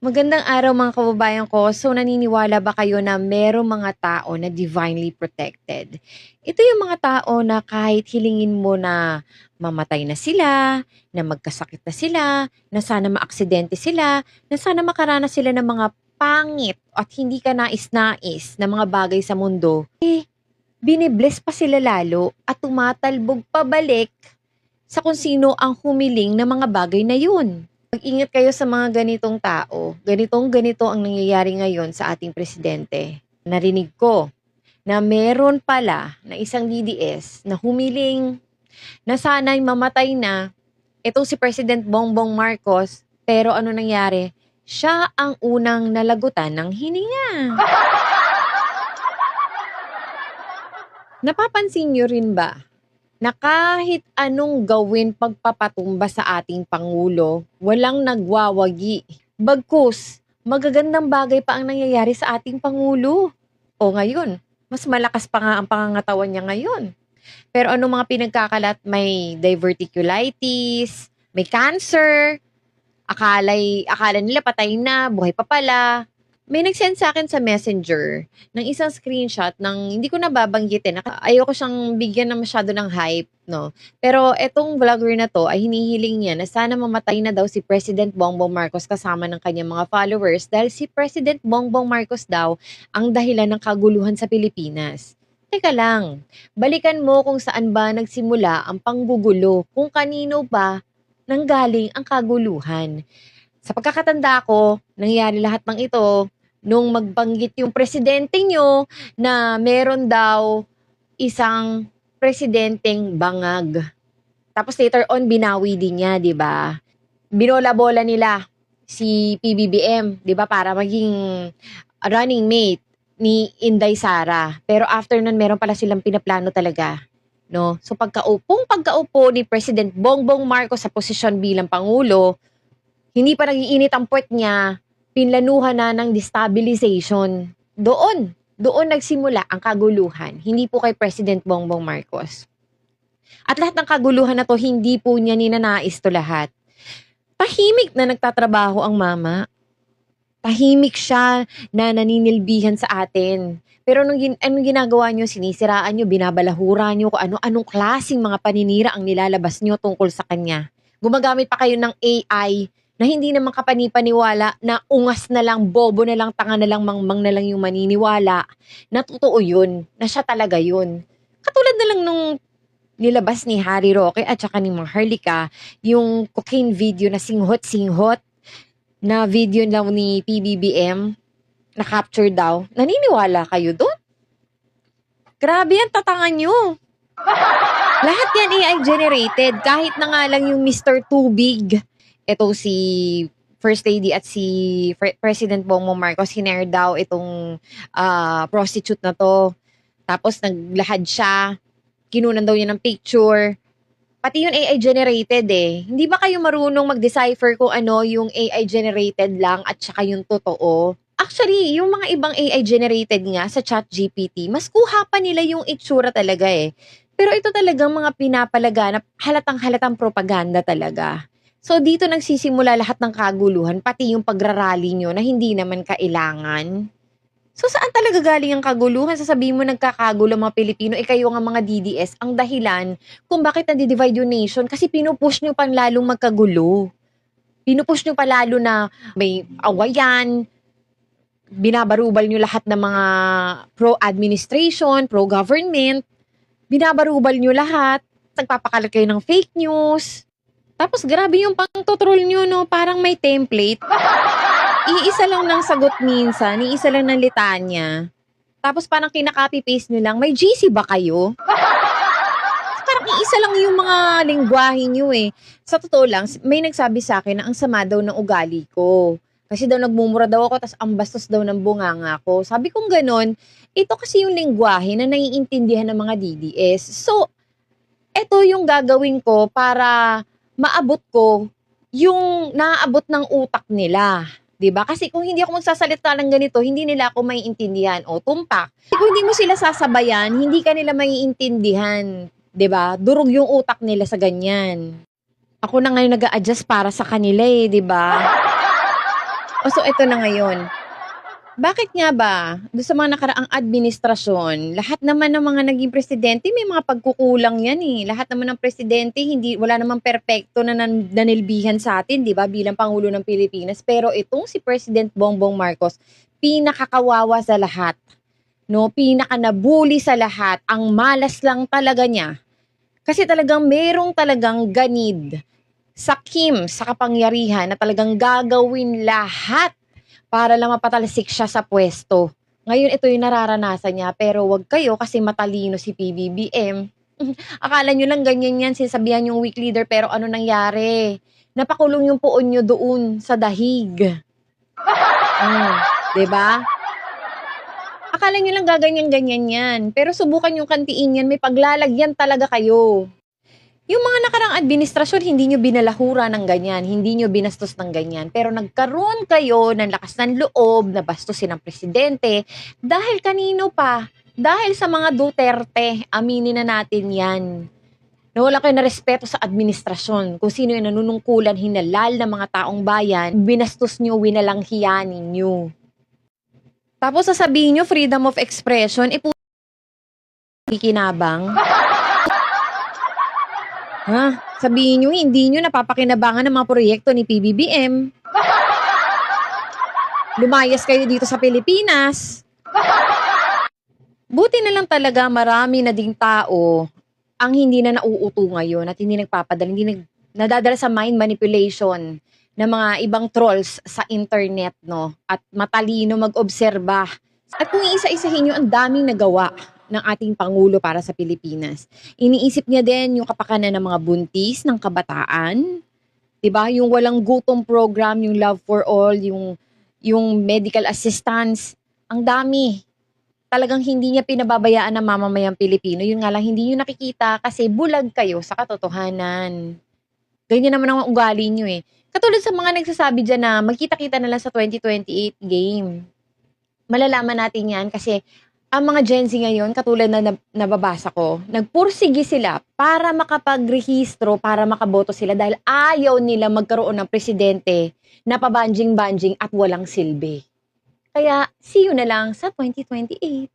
Magandang araw mga kababayan ko. So naniniwala ba kayo na merong mga tao na divinely protected? Ito yung mga tao na kahit hilingin mo na mamatay na sila, na magkasakit na sila, na sana maaksidente sila, na sana makaranas sila ng mga pangit at hindi ka nais-nais na mga bagay sa mundo, binibless pa sila lalo at tumatalbog pabalik sa kung sino ang humiling ng mga bagay na yun. Mag-ingat kayo sa mga ganitong tao. Ganito ang nangyayari ngayon sa ating presidente. Narinig ko na meron pala na isang DDS na humiling na sana'y mamatay na itong si President Bongbong Marcos, pero ano nangyari? Siya ang unang nalagutan ng hininga. Napapansin nyo rin ba na kahit anong gawin pagpapatumba sa ating Pangulo, walang nagwawagi. Bagkus, magagandang bagay pa ang nangyayari sa ating Pangulo. O ngayon, mas malakas pa nga ang pangangatawan niya ngayon. Pero ano mga pinagkakalat? May diverticulitis, may cancer, akala nila patay na, buhay pa pala. May nag-send sa akin sa Messenger ng isang screenshot ng hindi ko nababanggitin. Ayoko siyang bigyan ng masyado ng hype, no? Pero etong vlogger na to ay hinihiling niya na sana mamatay na daw si President Bongbong Marcos kasama ng kanyang mga followers dahil si President Bongbong Marcos daw ang dahilan ng kaguluhan sa Pilipinas. Teka lang, balikan mo kung saan ba nagsimula ang panggugulo, kung kanino ba nanggaling ang kaguluhan. Sa pagkakatanda ko, nangyari lahat ng ito nung magbanggit yung presidente nyo na meron daw isang presidenteng bangag. Tapos later on, binawi din niya, di ba? Binola-bola nila si PBBM, di ba? Para maging running mate ni Inday Sara. Pero after nun, meron pala silang pinaplano talaga. No? So pagkaupo ni President Bongbong Marcos sa posisyon bilang Pangulo, hindi pa nagiinit ang puwet niya, pinlanuhan na ng destabilization. Doon nagsimula ang kaguluhan. Hindi po kay President Bongbong Marcos. At lahat ng kaguluhan na to, hindi po niya ninanais to lahat. Tahimik na nagtatrabaho ang mama. Tahimik siya na naninilbihan sa atin. Pero anong ginagawa nyo? Sinisiraan nyo, binabalahura nyo, kung ano-anong klaseng mga paninira ang nilalabas nyo tungkol sa kanya. Gumagamit pa kayo ng AI na hindi naman kapanipaniwala, na ungas na lang, bobo na lang, tanga na lang, mangmang na lang yung maniniwala na totoo yun, na siya talaga yun. Katulad na lang nung nilabas ni Harry Roque at saka ni Maharlika, yung cocaine video na singhot-singhot, na video lang ni PBBM, na capture daw. Naniniwala kayo doon? Grabe yan, tatangan nyo. Lahat yan AI generated, kahit na nga lang yung Mr. Tubig. Ito si First Lady at si President Bongbong Marcos, hinare daw itong prostitute na to. Tapos naglahad siya, kinunan daw niya ng picture. Pati yun AI generated eh. Hindi ba kayo marunong mag-decipher kung ano yung AI generated lang at saka yung totoo? Actually, yung mga ibang AI generated nga sa ChatGPT, mas kuha pa nila yung itsura talaga eh. Pero ito talagang mga pinapalaganap, halatang-halatang propaganda talaga. So dito nagsisimula lahat ng kaguluhan, pati yung pagrarally nyo na hindi naman kailangan. So saan talaga galing ang kaguluhan? Sasabihin mo nagkakagulo mga Pilipino, kayo nga mga DDS, ang dahilan kung bakit nadi-divide yung nation kasi pinupush nyo pa lalong magkagulo. Pinupush nyo pa lalo na may awayan, binabarubal nyo lahat ng mga pro-administration, pro-government, binabarubal nyo lahat, nagpapakalat kayo ng fake news. Tapos grabe yung pang-tutrol nyo, no? Parang may template. Iisa lang ng sagot minsan, iisa lang ng litanya. Tapos parang kinaka-copy-paste nyo lang, may GC ba kayo? Parang iisa lang yung mga lingwahe nyo eh. Sa totoo lang, may nagsabi sa akin na ang sama daw ng ugali ko. Kasi daw nagmumura daw ako, tas ang bastos daw ng bunganga ko. Sabi kong ganon, ito kasi yung lingwahe na naiintindihan ng mga DDS. So, ito yung gagawin ko para maabot ko yung naaabot ng utak nila. 'Di ba? Kasi kung hindi ako magsasalita ng ganito, hindi nila ako maiintindihan. O, tumpak. Kung hindi mo sila sasabayan, hindi ka nila maiintindihan. 'Di ba? Durog yung utak nila sa ganyan. Ako na ngayon nag-a-adjust para sa kanila eh, 'di ba? O so ito na ngayon, bakit nga ba do'n sa mga nakaraang administrasyon, lahat naman ng mga naging presidente may mga pagkukulang 'yan, eh. Lahat naman ng presidente wala namang perpekto na nanilbihan sa'tin, 'di ba, bilang Pangulo ng Pilipinas. Pero itong si President Bongbong Marcos, pinakakawawa sa lahat, 'no, pinakanabully sa lahat, ang malas lang talaga niya. Kasi talagang merong talagang ganid, sakim sa kapangyarihan na talagang gagawin lahat para lang mapatalsik siya sa puwesto. Ngayon ito yung nararanasan niya, pero wag kayo kasi matalino si PBBM. Akala niyo lang ganyan yan, sinasabihan yung weak leader, pero ano nangyari? Napakulong yung poon niyo doon sa dahig. 'Di ba? Akala niyo lang gaganyan-ganyan yan, pero subukan yung kantiin yan, may paglalagyan talaga kayo. Yung mga nakarang administrasyon, hindi nyo binalahura ng ganyan, hindi nyo binastos ng ganyan. Pero nagkaroon kayo ng lakas ng loob na bastusin ang presidente dahil kanino pa? Dahil sa mga Duterte, aminin na natin yan. Nawala kayo na respeto sa administrasyon. Kung sino yung nanunungkulan, hinalal ng mga taong bayan, binastos nyo, winalanghiyanin nyo. Tapos sasabihin nyo, freedom of expression, kinabang. Ha? Sabihin nyo, hindi nyo napapakinabangan ng mga proyekto ni PBBM. Lumayas kayo dito sa Pilipinas. Buti na lang talaga marami na ding tao ang hindi na nauuto ngayon at hindi nagpapadala, nadadala sa mind manipulation ng mga ibang trolls sa internet, no? At matalino mag-obserba. At kung iisa-isahin nyo, ang daming nagawa ng ating Pangulo para sa Pilipinas. Iniisip niya din yung kapakanan ng mga buntis, ng kabataan, 'di ba? Yung walang gutom program, yung Love for All, yung medical assistance, ang dami. Talagang hindi niya pinababayaan ng mamamayang Pilipino. Yun nga lang, hindi nyo nakikita kasi bulag kayo sa katotohanan. Ganyan naman ang ugali nyo eh. Katulad sa mga nagsasabi dyan na magkita-kita na lang sa 2028 game. Malalaman natin yan kasi ang mga Gen Z ngayon, katulad na nababasa ko, nagpursigi sila para makapagrehistro, para makaboto sila dahil ayaw nila magkaroon ng presidente na pabanjing-banjing at walang silbi. Kaya, see you na lang sa 2028.